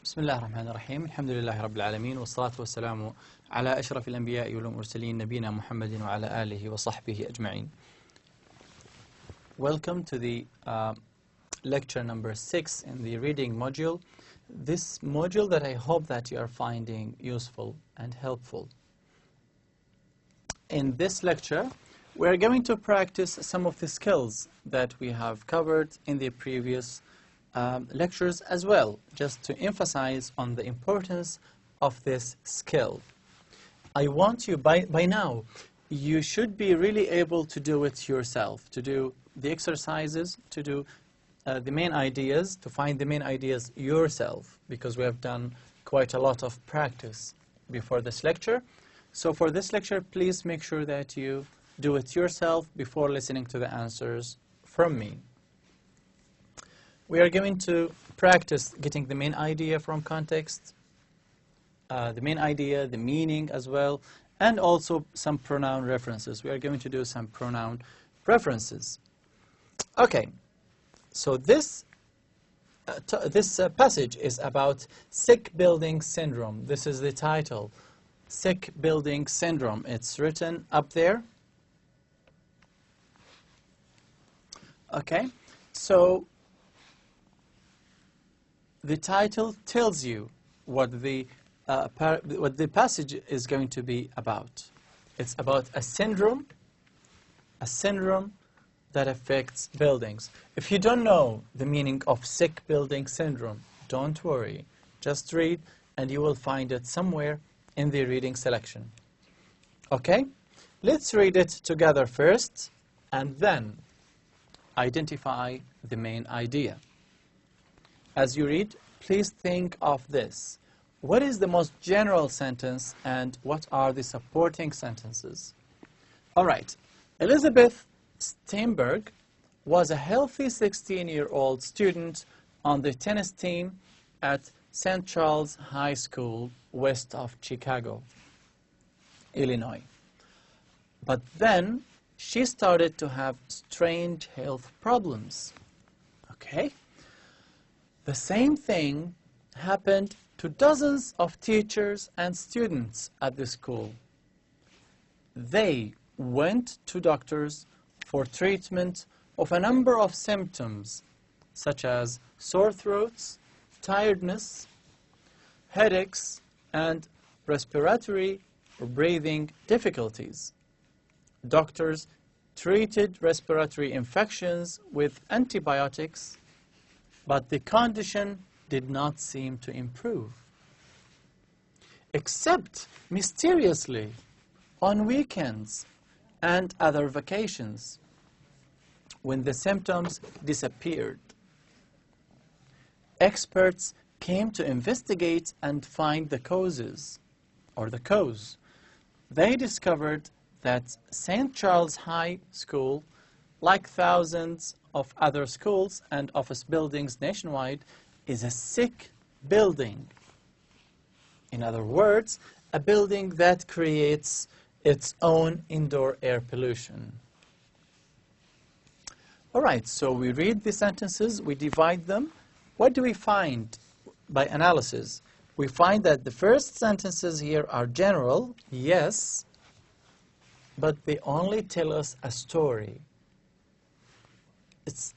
بسم الله الرحمن الرحيم. الحمد لله رب العالمين، والصلاة والسلام على أشرف الأنبياء والمرسلين نبينا محمد وعلى آله وصحبه أجمعين. Welcome to the lecture number 6 in the reading module. This module that I hope that you are finding useful and helpful. In this lecture, we are going to practice some of the skills that we have covered in the previous lectures as well, just to emphasize on the importance of this skill. I want you, by now, you should be really able to do it yourself, to do the exercises, to do the main ideas, to find the main ideas yourself, because we have done quite a lot of practice before this lecture. So for this lecture, please make sure that you do it yourself before listening to the answers from me. We are going to practice getting the main idea from context, the main idea, the meaning as well, and also some pronoun references. We are going to do some pronoun references. Okay, so this passage is about sick building syndrome. This is the title, sick building syndrome. It's written up there. Okay, so the title tells you what the passage is going to be about. It's about a syndrome that affects buildings. If you don't know the meaning of sick building syndrome, don't worry. Just read and you will find it somewhere in the reading selection. Okay? Let's read it together first and then identify the main idea. As you read, please think of this. What is the most general sentence and what are the supporting sentences? All right. Elizabeth Steinberg was a healthy 16-year-old student on the tennis team at St. Charles High School, west of Chicago, Illinois. But then she started to have strange health problems. Okay? The same thing happened to dozens of teachers and students at the school. They went to doctors for treatment of a number of symptoms, such as sore throats, tiredness, headaches, and respiratory or breathing difficulties. Doctors treated respiratory infections with antibiotics, but the condition did not seem to improve. Except mysteriously on weekends and other vacations, when the symptoms disappeared. Experts came to investigate and find the causes, or the cause. They discovered that St. Charles High School, like thousands of other schools and office buildings nationwide, is a sick building. In other words, a building that creates its own indoor air pollution. All right, so we read the sentences, we divide them. What do we find by analysis? We find that the first sentences here are general, yes, but they only tell us a story.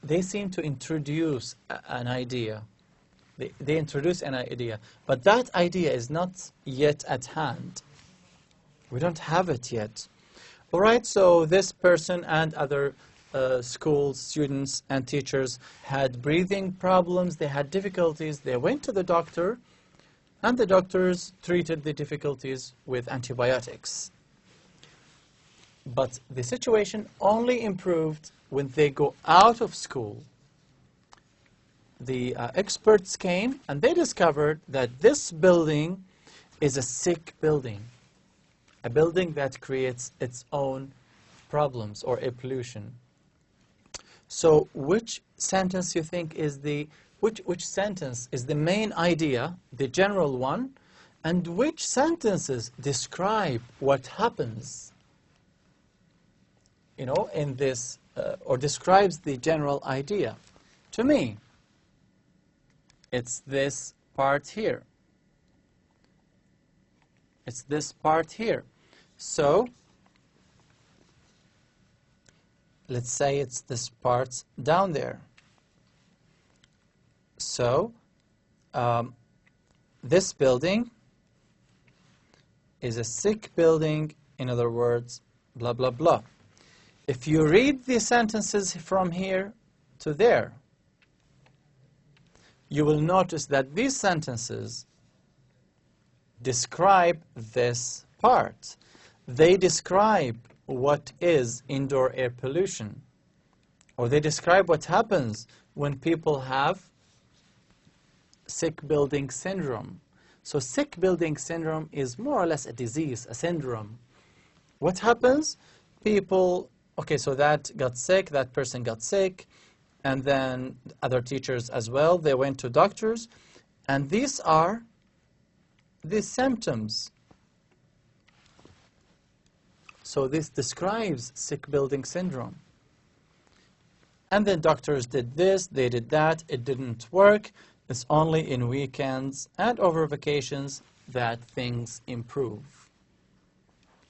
They seem to introduce an idea. They introduce an idea, but that idea is not yet at hand. We don't have it yet. All right, so this person and other school students and teachers had breathing problems, they had difficulties, they went to the doctor, and the doctors treated the difficulties with antibiotics. But the situation only improved when they go out of school. The experts came and they discovered that this building is a sick building, a building that creates its own problems or air pollution. So which sentence you think is which sentence is the main idea, the general one, and which sentences describe what happens, in this, or describes the general idea? To me, it's this part here. It's this part here. So let's say it's this part down there. So this building is a sick building, in other words, blah, blah, blah. If you read the sentences from here to there, you will notice that these sentences describe this part. They describe what is indoor air pollution, or they describe what happens when people have sick building syndrome. So sick building syndrome is more or less a disease, a syndrome. What happens? People, okay, so that got sick, that person got sick, and then other teachers as well, they went to doctors, and these are the symptoms. So this describes sick building syndrome. And then doctors did this, they did that, it didn't work. It's only in weekends and over vacations that things improve.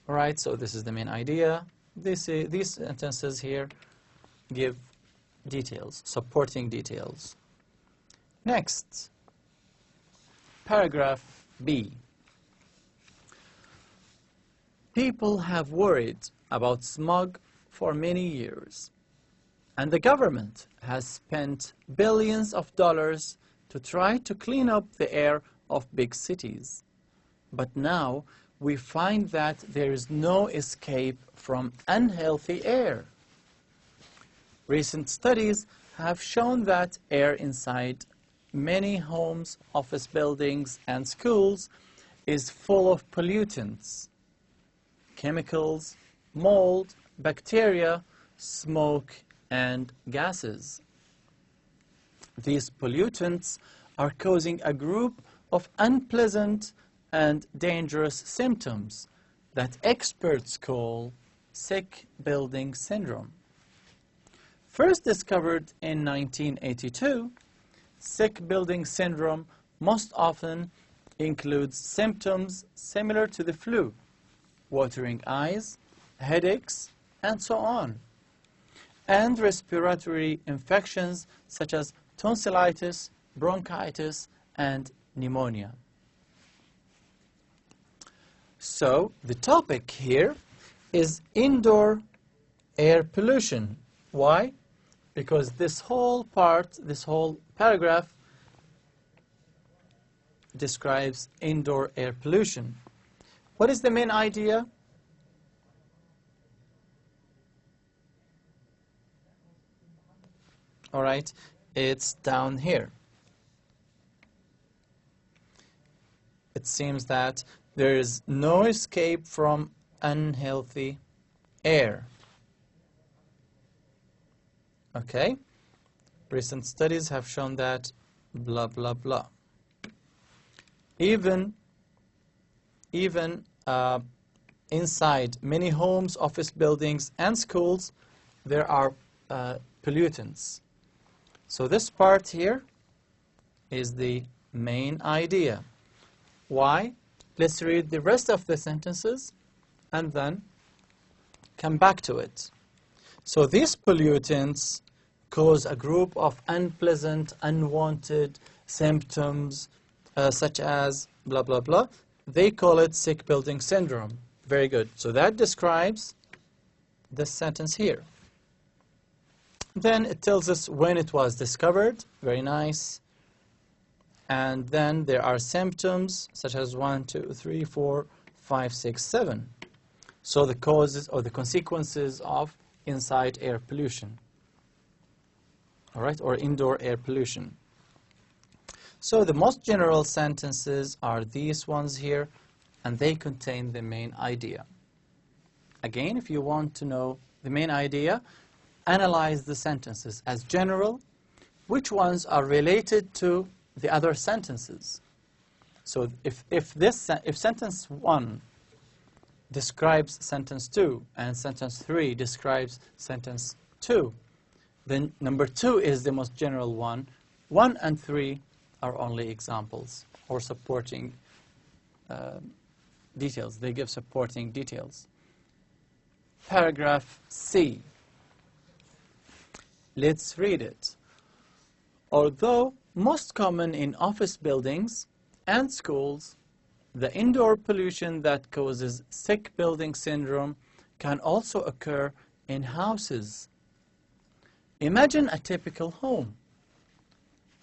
All right, so this is the main idea. These sentences here give details, supporting details. Next, paragraph B. People have worried about smog for many years, and the government has spent billions of dollars to try to clean up the air of big cities. But now we find that there is no escape from unhealthy air. Recent studies have shown that air inside many homes, office buildings, and schools is full of pollutants, chemicals, mold, bacteria, smoke, and gases. These pollutants are causing a group of unpleasant and dangerous symptoms that experts call sick building syndrome. First discovered in 1982, sick building syndrome most often includes symptoms similar to the flu, watering eyes, headaches, and so on, and respiratory infections such as tonsillitis, bronchitis, and pneumonia. So the topic here is indoor air pollution. Why? Because this whole part, this whole paragraph describes indoor air pollution. What is the main idea? All right, it's down here. It seems that there is no escape from unhealthy air. Okay? Recent studies have shown that blah, blah, blah. Even inside many homes, office buildings, and schools, there are pollutants. So this part here is the main idea. Why? Let's read the rest of the sentences and then come back to it. So these pollutants cause a group of unpleasant, unwanted symptoms such as blah, blah, blah. They call it sick building syndrome. Very good. So that describes this sentence here. Then it tells us when it was discovered. Very nice. And then there are symptoms such as 1, 2, 3, 4, 5, 6, 7. So the causes or the consequences of inside air pollution. All right, or indoor air pollution. So the most general sentences are these ones here, and they contain the main idea. Again, if you want to know the main idea, analyze the sentences as general, which ones are related to the other sentences. So if sentence 1 describes sentence 2 and sentence 3 describes sentence 2, then number 2 is the most general one. 1 and 3 are only examples or supporting details. They give supporting details. Paragraph C. Let's read it. Although most common in office buildings and schools, the indoor pollution that causes sick building syndrome can also occur in houses. Imagine a typical home.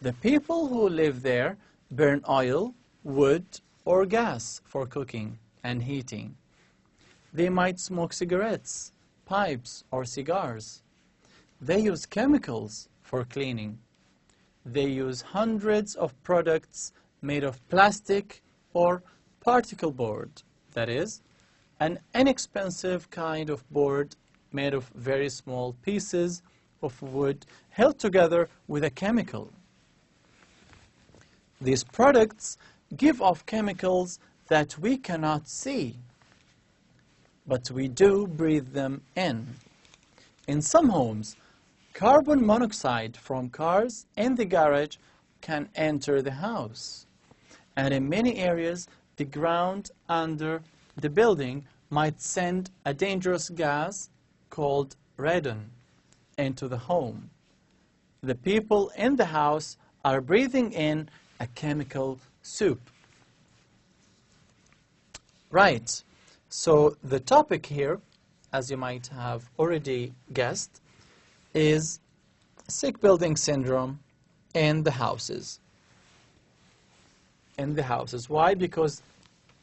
The people who live there burn oil, wood, or gas for cooking and heating. They might smoke cigarettes, pipes, or cigars. They use chemicals for cleaning. They use hundreds of products made of plastic or particle board, that is, an inexpensive kind of board made of very small pieces of wood held together with a chemical. These products give off chemicals that we cannot see, but we do breathe them in. In some homes, carbon monoxide from cars in the garage can enter the house. And in many areas, the ground under the building might send a dangerous gas called radon into the home. The people in the house are breathing in a chemical soup. Right. So the topic here, as you might have already guessed, is sick building syndrome in the houses. In the houses. Why? Because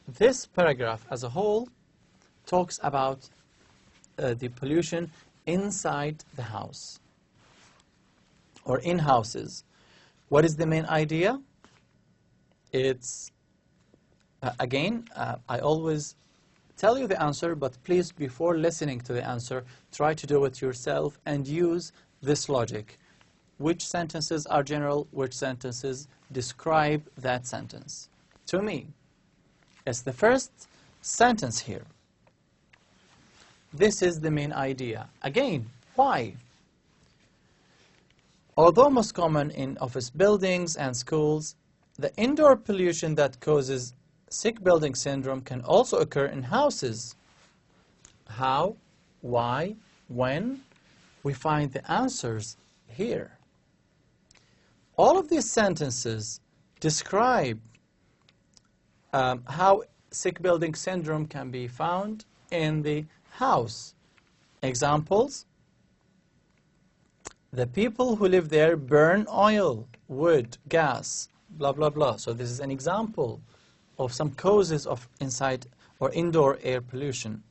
this paragraph as a whole talks about the pollution inside the house or in houses. What is the main idea? It's, again, I always tell you the answer, but please, before listening to the answer, try to do it yourself and use this logic. Which sentences are general? Which sentences describe that sentence? To me, it's the first sentence here. This is the main idea. Again, why? Although most common in office buildings and schools, the indoor pollution that causes sick building syndrome can also occur in houses. How? Why? When? We find the answers here. All of these sentences describe how sick building syndrome can be found in the house. Examples: the people who live there burn oil, wood, gas, blah, blah, blah. So this is an example of some causes of inside or indoor air pollution.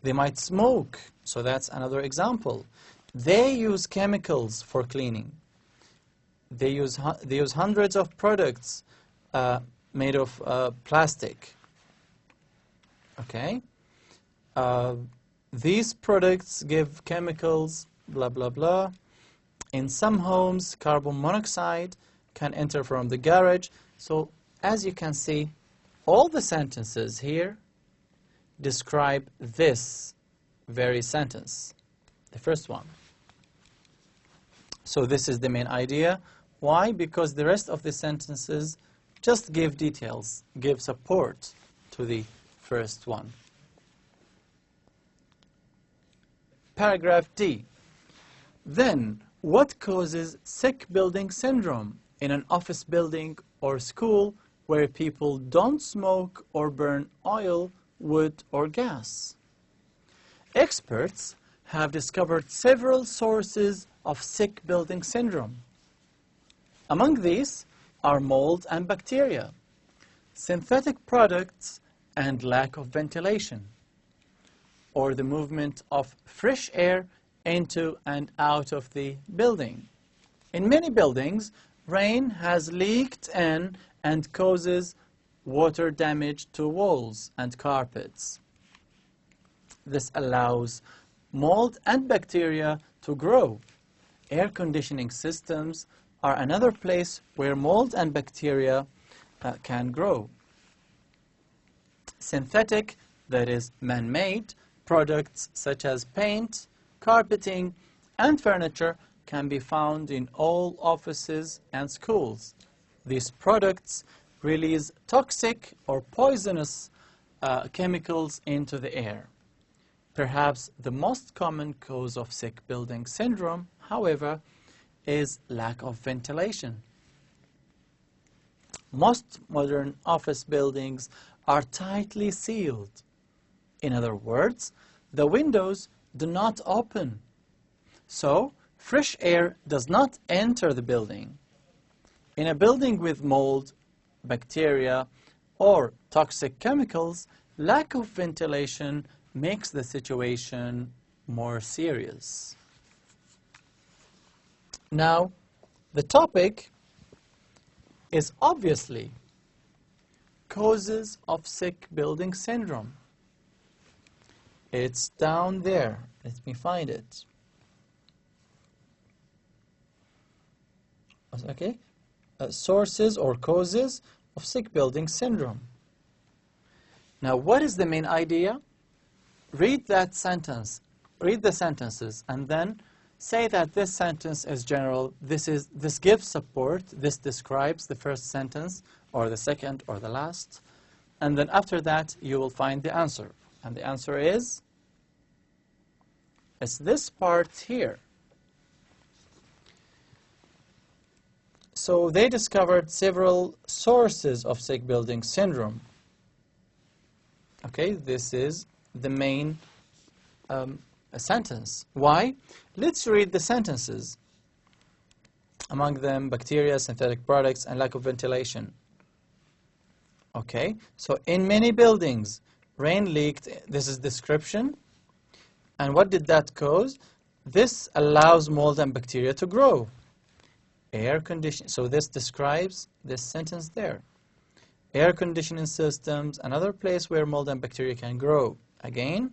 They might smoke, so that's another example. They use chemicals for cleaning. They use hundreds of products made of plastic. Okay? These products give chemicals, blah, blah, blah. In some homes, carbon monoxide can enter from the garage. So, as you can see, all the sentences here describe this very sentence, the first one. So this is the main idea. Why? Because the rest of the sentences just give details, give support to the first one. Paragraph D. Then, what causes sick building syndrome in an office building or school where people don't smoke or burn oil, wood, or gas? Experts have discovered several sources of sick building syndrome. Among these are mold and bacteria, synthetic products and lack of ventilation, or the movement of fresh air into and out of the building. In many buildings, rain has leaked in and causes water damage to walls and carpets. This allows mold and bacteria to grow. Air conditioning systems are another place where mold and bacteria can grow. Synthetic, that is man-made, products such as paint, carpeting, and furniture can be found in all offices and schools. These products release toxic or poisonous chemicals into the air. Perhaps the most common cause of sick building syndrome, however, is lack of ventilation. Most modern office buildings are tightly sealed. In other words, the windows do not open, so fresh air does not enter the building. In a building with mold, bacteria, or toxic chemicals, lack of ventilation makes the situation more serious. Now, the topic is obviously causes of sick building syndrome. It's down there. Let me find it. Okay. Sources or causes of sick building syndrome. Now, what is the main idea? Read that sentence. Read the sentences and then say that this sentence is general. This gives support. This describes the first sentence or the second or the last. And then after that, you will find the answer. And the answer is, it's this part here. So they discovered several sources of sick building syndrome. Okay, this is the main sentence. Why? Let's read the sentences. Among them, bacteria, synthetic products, and lack of ventilation. Okay, so in many buildings, rain leaked. This is description. And what did that cause? This allows mold and bacteria to grow. Air conditioning. So this describes this sentence there. Air conditioning systems, another place where mold and bacteria can grow. Again,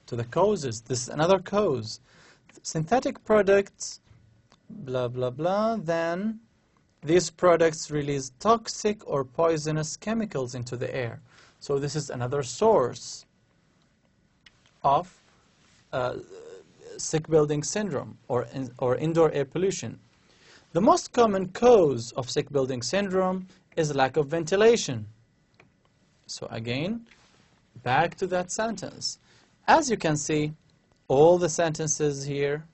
to the causes. This is another cause. Synthetic products, blah, blah, blah. Then these products release toxic or poisonous chemicals into the air. So this is another source of sick building syndrome or indoor air pollution. The most common cause of sick building syndrome is lack of ventilation. So again, back to that sentence. As you can see, all the sentences here,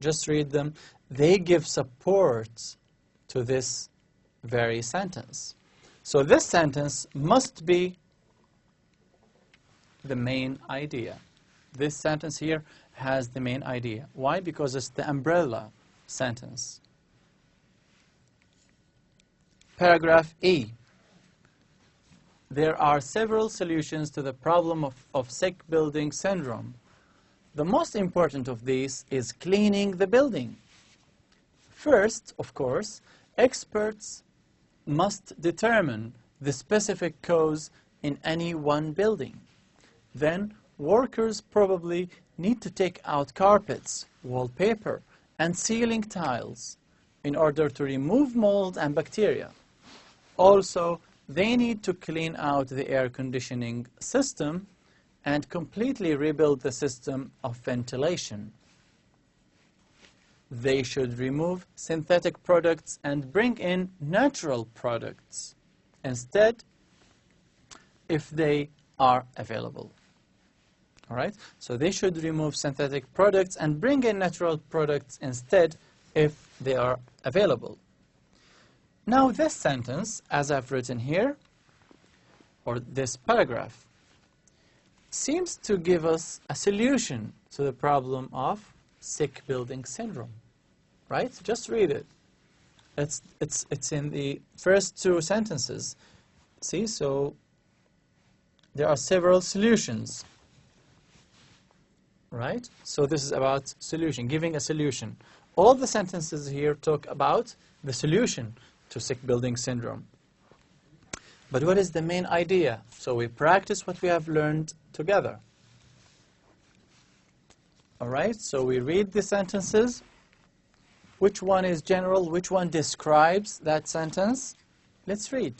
just read them, they give support to this very sentence. So this sentence must be the main idea. This sentence here has the main idea. Why? Because it's the umbrella sentence. Paragraph E. There are several solutions to the problem of sick building syndrome. The most important of these is cleaning the building. First, of course, experts must determine the specific cause in any one building. Then, workers probably need to take out carpets, wallpaper, and ceiling tiles in order to remove mold and bacteria. Also, they need to clean out the air conditioning system and completely rebuild the system of ventilation. They should remove synthetic products and bring in natural products instead if they are available. All right? So they should remove synthetic products and bring in natural products instead if they are available. Now this sentence, as I've written here, or this paragraph, seems to give us a solution to the problem of sick building syndrome. Right? Just read it. It's in the first two sentences. See, so there are several solutions. Right? So this is about solution, giving a solution. All the sentences here talk about the solution to sick building syndrome. But what is the main idea? So we practice what we have learned together. All right, so we read the sentences. Which one is general? Which one describes that sentence? Let's read.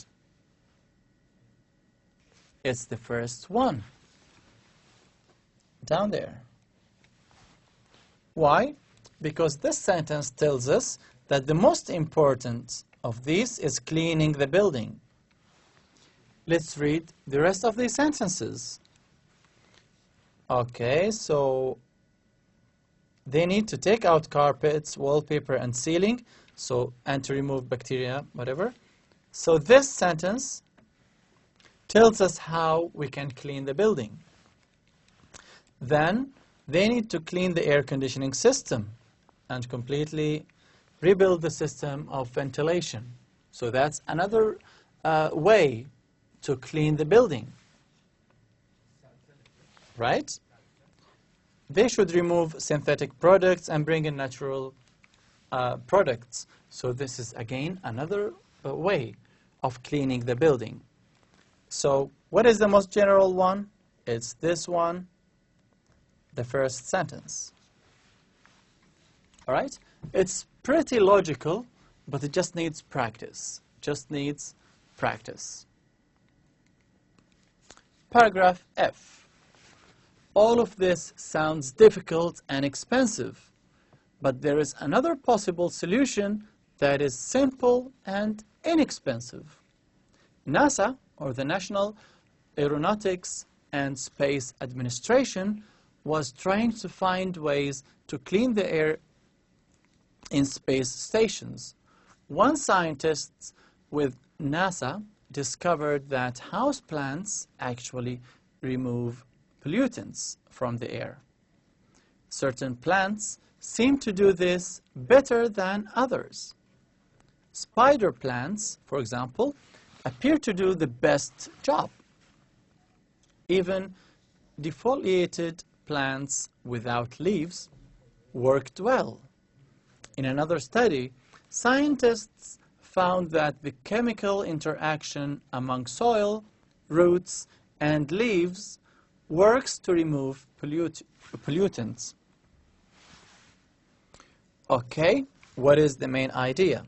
It's the first one. Down there. Why? Because this sentence tells us that the most important of these is cleaning the building. Let's read the rest of these sentences. Okay, so they need to take out carpets, wallpaper, and ceiling, and to remove bacteria, whatever. So this sentence tells us how we can clean the building. Then they need to clean the air conditioning system and completely rebuild the system of ventilation. So that's another way to clean the building, right? They should remove synthetic products and bring in natural products. So this is again another way of cleaning the building. So what is the most general one? It's this one, the first sentence. All right? It's pretty logical, but it just needs practice. Just needs practice. Paragraph F. All of this sounds difficult and expensive, but there is another possible solution that is simple and inexpensive. NASA, or the National Aeronautics and Space Administration, was trying to find ways to clean the air in space stations. One scientist with NASA discovered that houseplants actually remove pollutants from the air. Certain plants seem to do this better than others. Spider plants, for example, appear to do the best job. Even defoliated plants without leaves worked well. In another study, scientists found that the chemical interaction among soil, roots, and leaves works to remove pollutants. Okay, what is the main idea?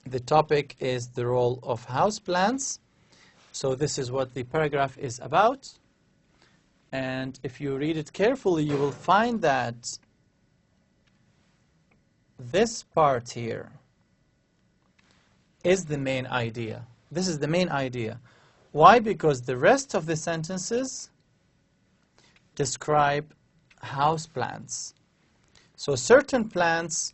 The topic is the role of houseplants. So this is what the paragraph is about. And if you read it carefully, you will find that this part here is the main idea. This is the main idea. Why? Because the rest of the sentences describe houseplants. So certain plants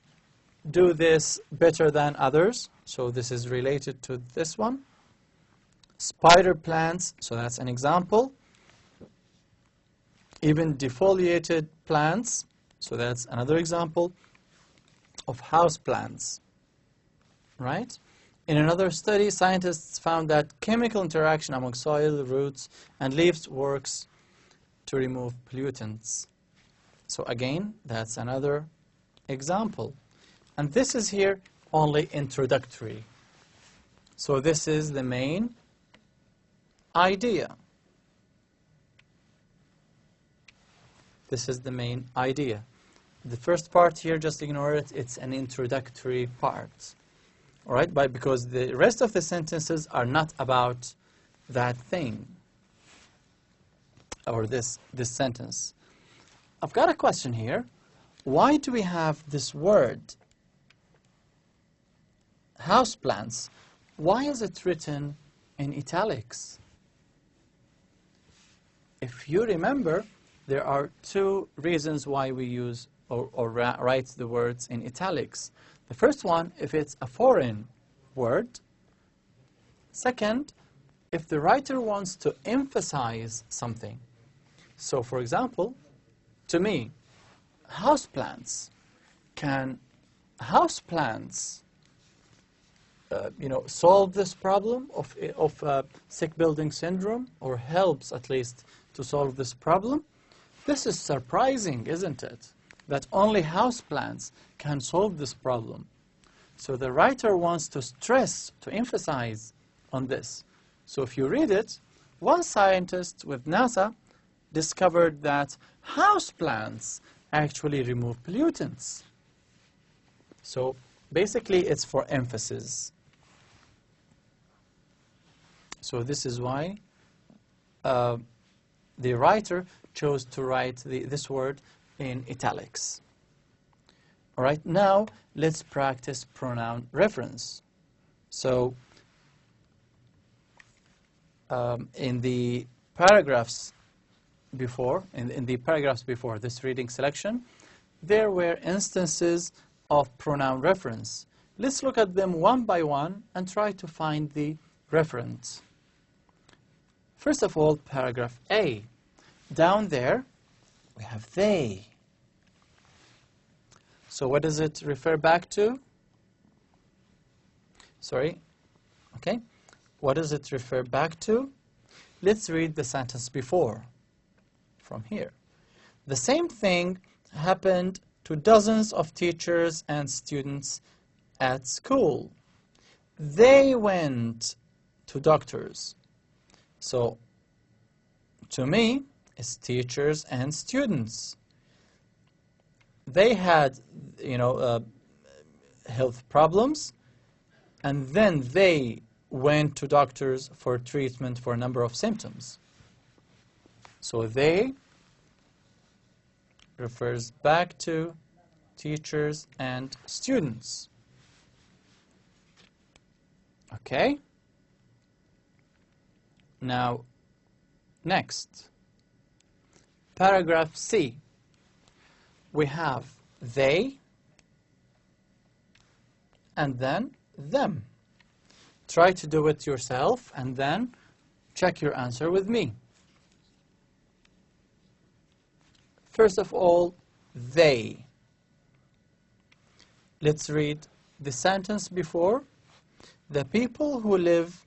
do this better than others. So this is related to this one. Spider plants, so that's an example. Even defoliated plants, so that's another example of house plants, right? In another study, scientists found that chemical interaction among soil, roots, and leaves works to remove pollutants. So again, that's another example. And this is here only introductory. So this is the main idea. This is the main idea. The first part here, just ignore it. It's an introductory part. All right? Because the rest of the sentences are not about that thing or this sentence. I've got a question here. Why do we have this word, houseplants? Why is it written in italics? If you remember, there are two reasons why we use or write the words in italics. The first one, if it's a foreign word. Second, if the writer wants to emphasize something. So, for example, to me, houseplants. Can houseplants solve this problem of sick building syndrome, or helps at least to solve this problem? This is surprising, isn't it? That only houseplants can solve this problem. So the writer wants to stress, to emphasize on this. So if you read it, one scientist with NASA discovered that houseplants actually remove pollutants. So basically it's for emphasis. So this is why the writer chose to write this word in italics. All right, now let's practice pronoun reference. So in the paragraphs before, in the paragraphs before this reading selection, there were instances of pronoun reference. Let's look at them one by one and try to find the reference. First of all, paragraph A. Down there, we have they. So what does it refer back to? Sorry. Okay. What does it refer back to? Let's read the sentence before from here. The same thing happened to dozens of teachers and students at school. They went to doctors. So, to me, it's teachers and students. They had, health problems, and then they went to doctors for treatment for a number of symptoms. So they refers back to teachers and students. Okay? Now, next, paragraph C. We have they and then them. Try to do it yourself and then check your answer with me. First of all, they. Let's read the sentence before. The people who live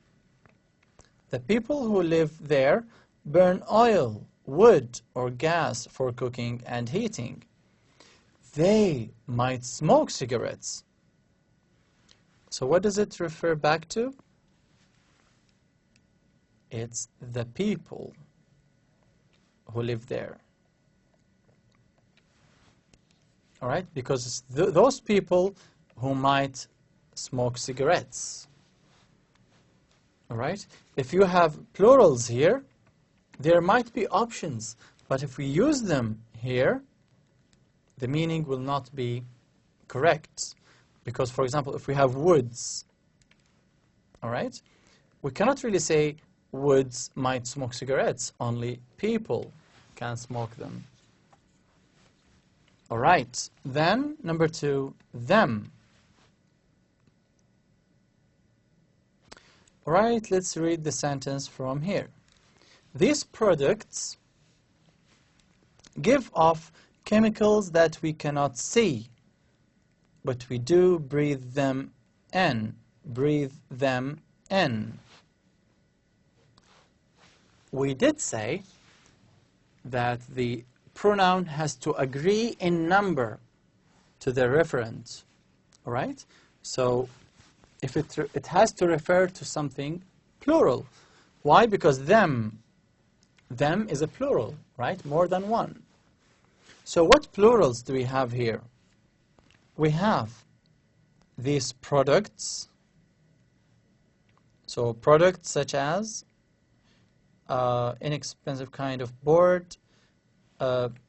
there burn oil, wood, or gas for cooking and heating. They might smoke cigarettes. So what does it refer back to? It's the people who live there. All right, because it's those people who might smoke cigarettes. All right, if you have plurals here, there might be options, but if we use them here, the meaning will not be correct. Because, for example, if we have woods, all right, we cannot really say woods might smoke cigarettes. Only people can smoke them. All right, then number 2, them. All right, let's read the sentence from here. These products give off chemicals that we cannot see, but we do breathe them in. Breathe them in. We did say that the pronoun has to agree in number to the referent. All right? So if it has to refer to something plural. Why? Because them is a plural, right? More than one. So what plurals do we have here? We have these products. So products such as inexpensive kind of board,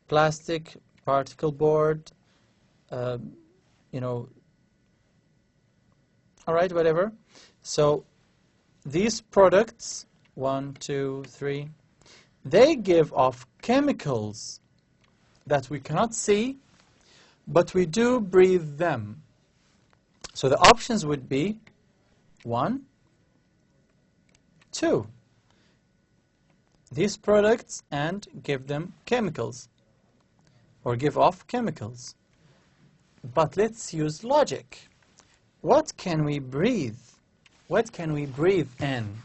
plastic particle board, all right, whatever. So these products, 1, 2, 3, they give off chemicals that we cannot see, but we do breathe them. So the options would be 1, 2. These products and give them chemicals or give off chemicals. But let's use logic. What can we breathe? What can we breathe in?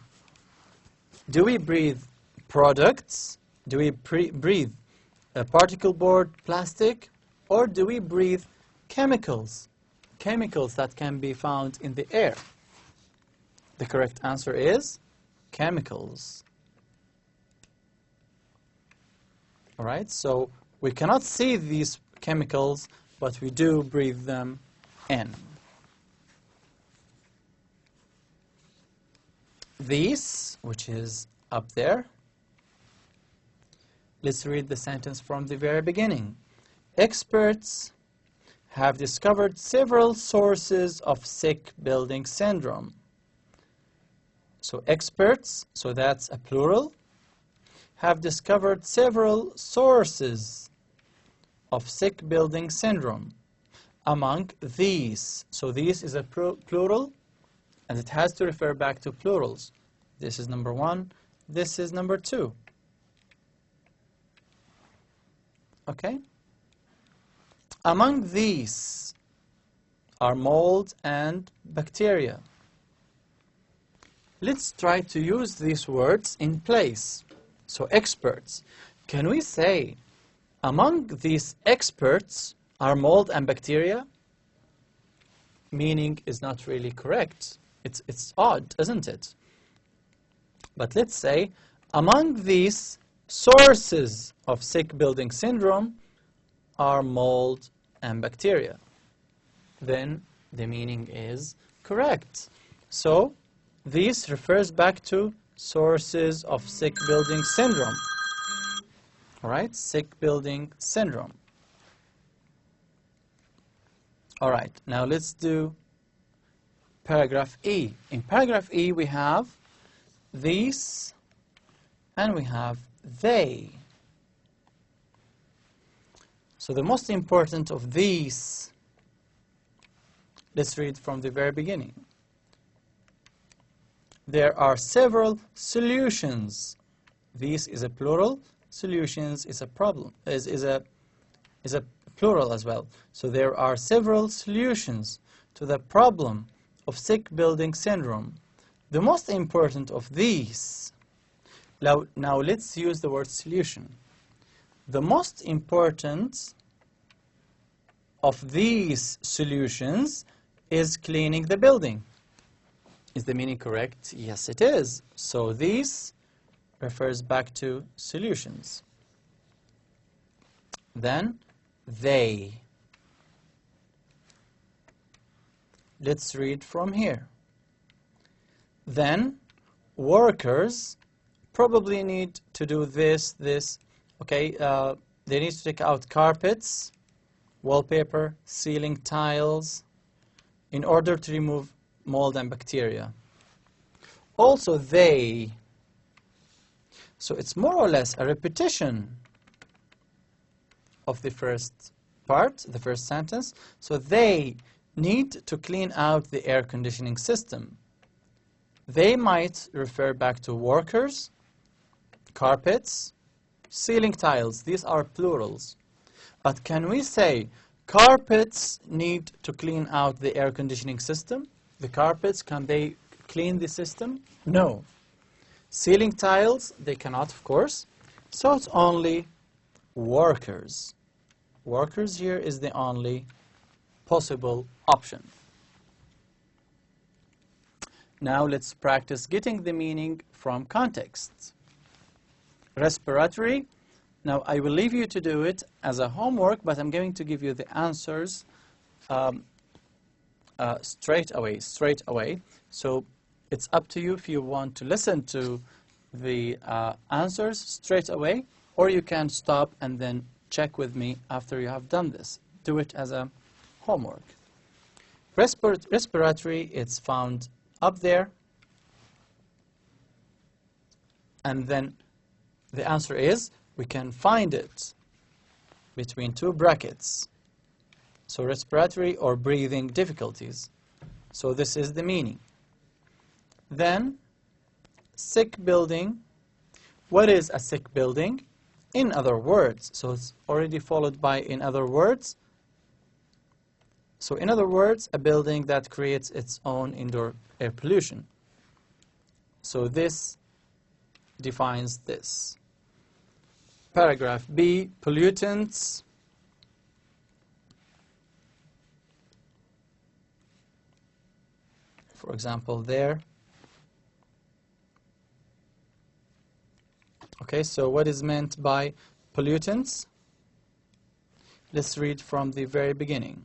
Do we breathe products? Do we breathe a particle board, plastic? Or do we breathe chemicals? Chemicals that can be found in the air. The correct answer is chemicals. All right, so we cannot see these chemicals, but we do breathe them in. These, which is up there, let's read the sentence from the very beginning. Experts have discovered several sources of sick building syndrome. So experts, so that's a plural, have discovered several sources of sick building syndrome. Among these, so these is a plural, and it has to refer back to plurals. This is number one, this is number two. Okay? Among these are mold and bacteria. Let's try to use these words in place. So experts. Can we say among these experts are mold and bacteria? Meaning is not really correct. It's odd, isn't it? But let's say among these sources of sick building syndrome are mold and bacteria. Then the meaning is correct. So this refers back to sources of sick building syndrome. All right, sick building syndrome. All right, now let's do paragraph E. In paragraph E, we have these and we have they. So the most important of these, let's read from the very beginning. There are several solutions. This is a plural. Solutions is a problem. Is a plural as well. So there are several solutions to the problem of sick building syndrome. The most important of these. Now let's use the word solution. The most important of these solutions is cleaning the building. Is the meaning correct? Yes, it is. So these refers back to solutions. Then they. Let's read from here. Then workers probably need to do this. Okay, they need to take out carpets, wallpaper, ceiling tiles in order to remove mold and bacteria. Also they. So it's more or less a repetition of the first part, the first sentence. So they need to clean out the air conditioning system. They might refer back to workers, carpets, ceiling tiles. These are plurals. But can we say carpets need to clean out the air conditioning system? The carpets, can they clean the system? No. Ceiling tiles, they cannot, of course. So it's only workers. Workers here is the only possible option. Now let's practice getting the meaning from context. Respiratory. Now I will leave you to do it as a homework, but I'm going to give you the answers straight away. So it's up to you if you want to listen to the answers straight away, or you can stop and then check with me after you have done this. Do it as a homework. Respiratory, it's found up there. And then the answer is, we can find it between two brackets. So respiratory or breathing difficulties. So this is the meaning. Then, sick building. What is a sick building? In other words. So it's already followed by in other words. So in other words, a building that creates its own indoor air pollution. So this defines this. Paragraph B, pollutants. For example, there. Okay, so what is meant by pollutants? Let's read from the very beginning.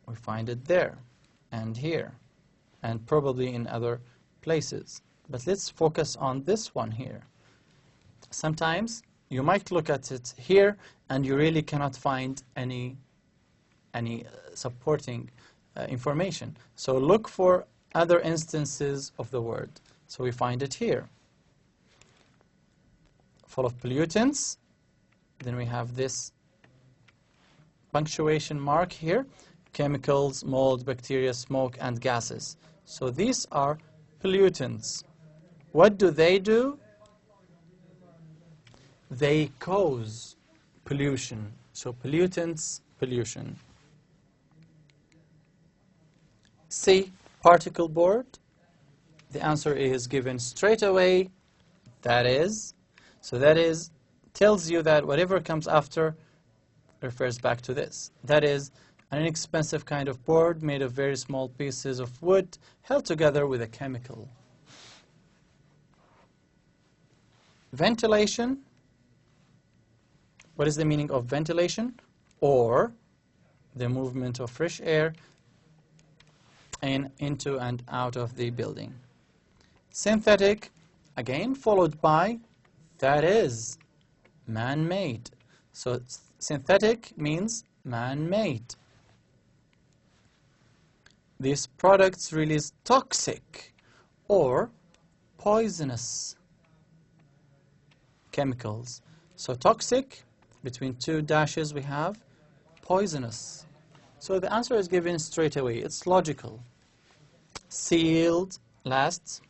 We find it there and here and probably in other places. But let's focus on this one here. Sometimes you might look at it here and you really cannot find any supporting information. So look for other instances of the word. So we find it here. Full of pollutants. Then we have this punctuation mark here. Chemicals, mold, bacteria, smoke, and gases. So these are pollutants. What do? They cause pollution. So pollutants, pollution. C, particle board. The answer is given straight away. That is. So that is tells you that whatever comes after refers back to this. That is an inexpensive kind of board made of very small pieces of wood held together with a chemical. Ventilation. What is the meaning of ventilation? Or the movement of fresh air into and out of the building. Synthetic, again followed by, that is, man-made. So synthetic means man-made. These products release toxic or poisonous chemicals. So toxic, between two dashes we have poisonous. So the answer is given straight away. It's logical. Sealed, last.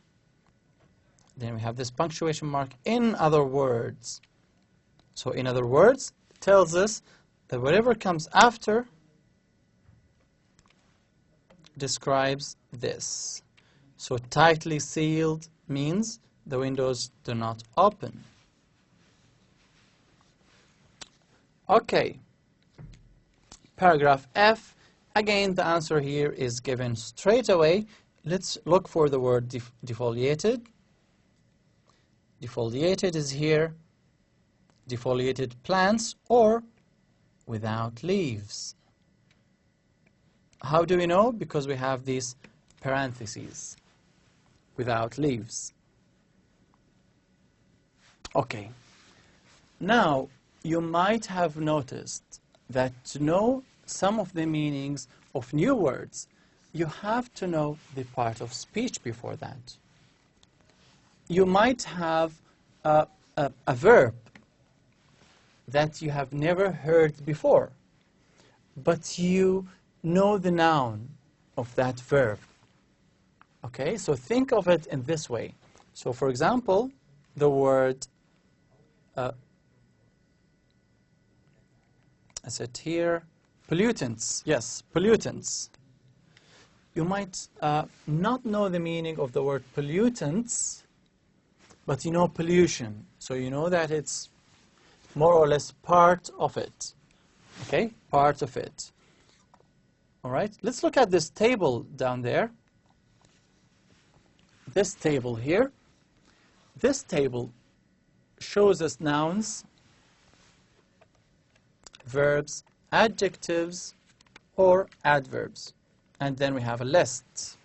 Then we have this punctuation mark, in other words. So in other words, it tells us that whatever comes after describes this. So tightly sealed means the windows do not open. Okay. Paragraph F. Again, the answer here is given straight away. Let's look for the word defoliated. Defoliated is here. Defoliated plants or without leaves. How do we know? Because we have these parentheses. Without leaves. Okay. Now, you might have noticed that to know some of the meanings of new words, you have to know the part of speech before that. You might have a verb that you have never heard before, but you know the noun of that verb. Okay, so think of it in this way. So for example, the word, I said here, pollutants. Yes, pollutants. You might not know the meaning of the word pollutants, but you know pollution. So you know that it's more or less part of it. Okay, part of it. All right, let's look at this table down there. This table here. This table shows us nouns, verbs, adjectives, or adverbs. And then we have a list.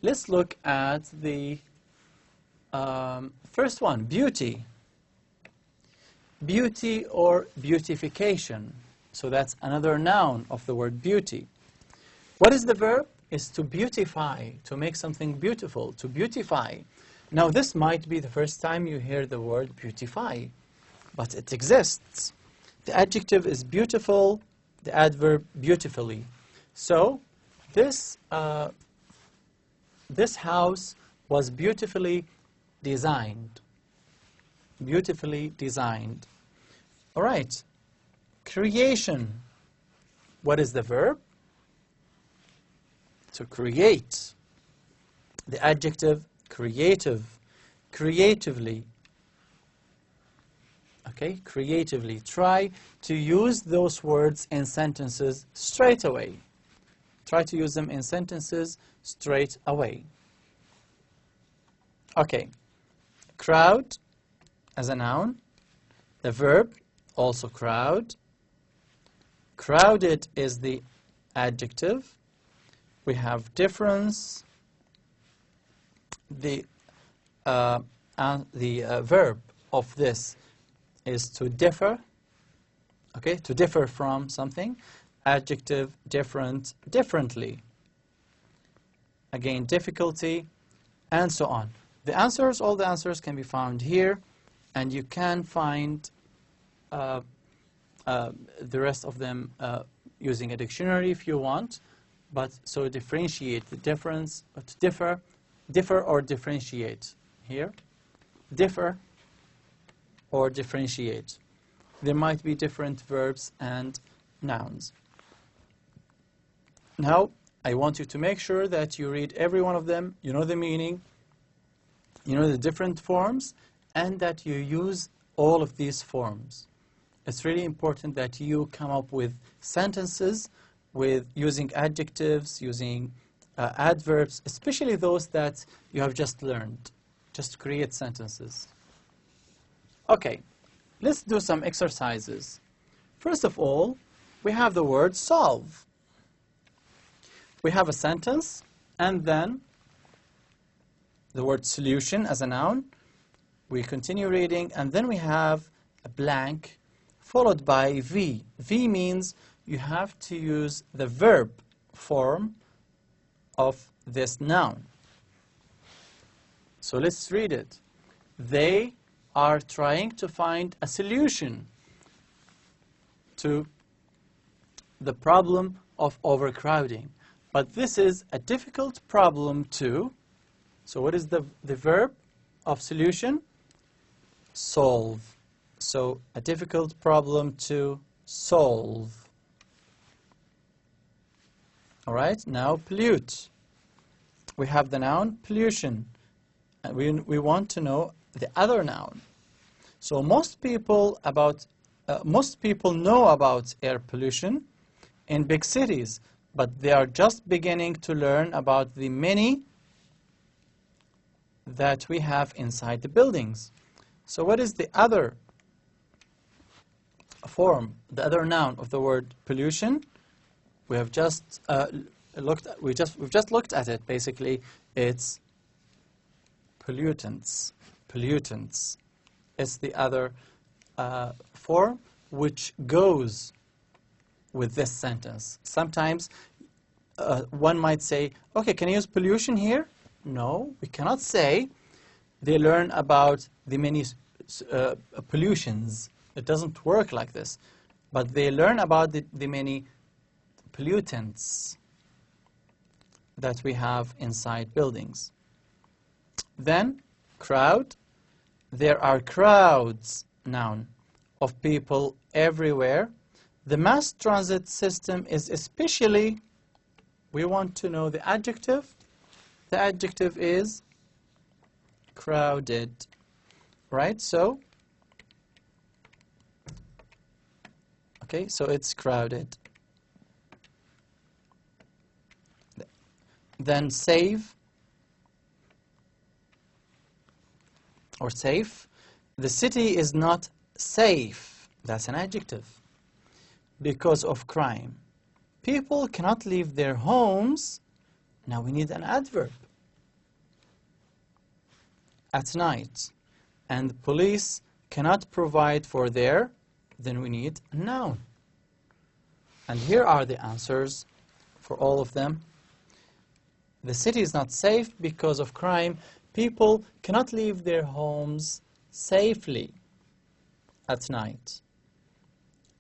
Let's look at the first one, beauty. Beauty or beautification. So that's another noun of the word beauty. What is the verb? Is to beautify, to make something beautiful, to beautify. Now this might be the first time you hear the word beautify, but it exists. The adjective is beautiful, the adverb beautifully. So this house was beautifully designed. Beautifully designed. All right. Creation. What is the verb? To create. The adjective creative. Creatively. Okay, creatively. Try to use those words in sentences straight away. Try to use them in sentences straight away. Okay. Crowd as a noun. The verb, also crowd. Crowded is the adjective. We have difference. the verb of this is to differ, okay, to differ from something. Adjective, different, differently. Again, difficulty, and so on. The answers, all the answers can be found here, and you can find the rest of them using a dictionary if you want. But so differentiate, the difference, to differ or differentiate. Here, differ or differentiate. There might be different verbs and nouns. Now, I want you to make sure that you read every one of them, you know the meaning, you know the different forms, and that you use all of these forms. It's really important that you come up with sentences with using adjectives, using adverbs, especially those that you have just learned. Just create sentences. Okay, let's do some exercises. First of all, we have the word solve. We have a sentence, and then the word solution as a noun. We continue reading, and then we have a blank followed by V. V means you have to use the verb form of this noun. So let's read it. They are trying to find a solution to the problem of overcrowding. But this is a difficult problem to, so what is the verb of solution? Solve. So a difficult problem to solve. All right, now pollute. We have the noun pollution. And we want to know the other noun. So most people know about air pollution in big cities, but they are just beginning to learn about the many that we have inside the buildings. So what is the other form, the other noun of the word pollution? We have just we've just looked at it. Basically, it's pollutants. Pollutants is the other form which goes with this sentence. Sometimes one might say, okay, can you use pollution here? No, we cannot say. They learn about the many pollutions. It doesn't work like this. But they learn about the many pollutants that we have inside buildings. Then, crowd. There are crowds, noun, of people everywhere. The mass transit system is especially, we want to know the adjective. The adjective is crowded, right? So, okay, so it's crowded. Then save or safe. The city is not safe. That's an adjective. Because of crime. People cannot leave their homes. Now we need an adverb. At night. And the police cannot provide for their, then we need a noun. And here are the answers for all of them. The city is not safe because of crime. People cannot leave their homes safely at night.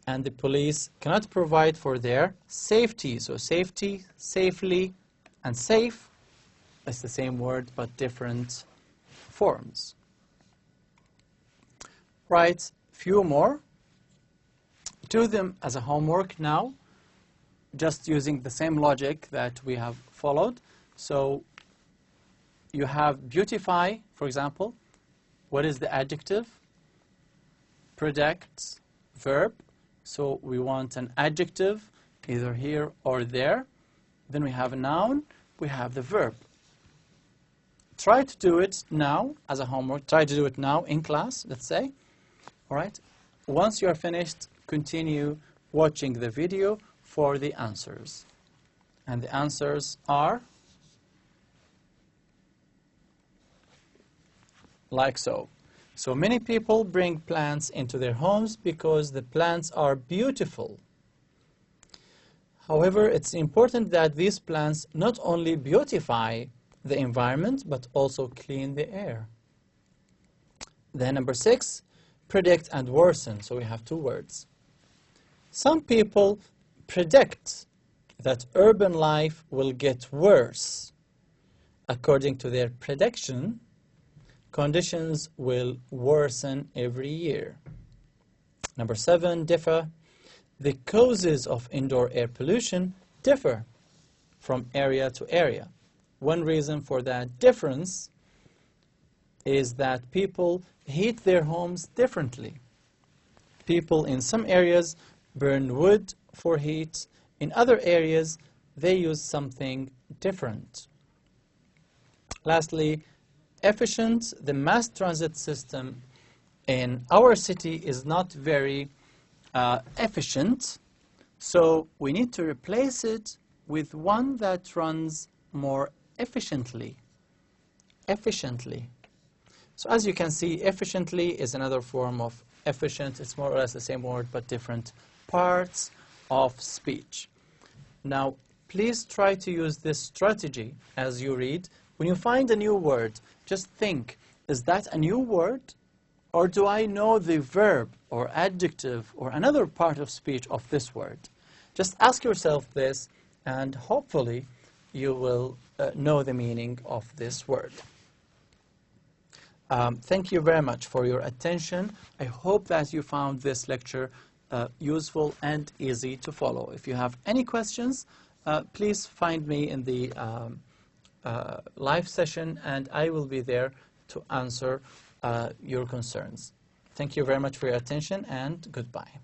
And the police cannot provide for their safety. So safety, safely, and safe is the same word but different forms. Write few more. Do them as a homework now, just using the same logic that we have followed. So you have beautify, for example. What is the adjective? Predict, verb. So we want an adjective, either here or there. Then we have a noun, we have the verb. Try to do it now as a homework. Try to do it now in class, let's say. All right. Once you are finished, continue watching the video for the answers. And the answers are like so. So many people bring plants into their homes because the plants are beautiful. However, it's important that these plants not only beautify the environment, but also clean the air. Then number 6, predict and worsen. So we have 2 words. Some people predict that urban life will get worse. According to their prediction, conditions will worsen every year. Number 7, differ. The causes of indoor air pollution differ from area to area. One reason for that difference is that people heat their homes differently. People in some areas burn wood for heat. In other areas, they use something different. Lastly, efficient. The mass transit system in our city is not very efficient, so we need to replace it with one that runs more efficiently. Efficiently. So as you can see, efficiently is another form of efficient. It's more or less the same word, but different parts of speech. Now, please try to use this strategy as you read. When you find a new word, just think, is that a new word? Or do I know the verb or adjective or another part of speech of this word? Just ask yourself this, and hopefully you will know the meaning of this word. Thank you very much for your attention. I hope that you found this lecture useful and easy to follow. If you have any questions, please find me in the live session, and I will be there to answer your concerns. Thank you very much for your attention, and goodbye.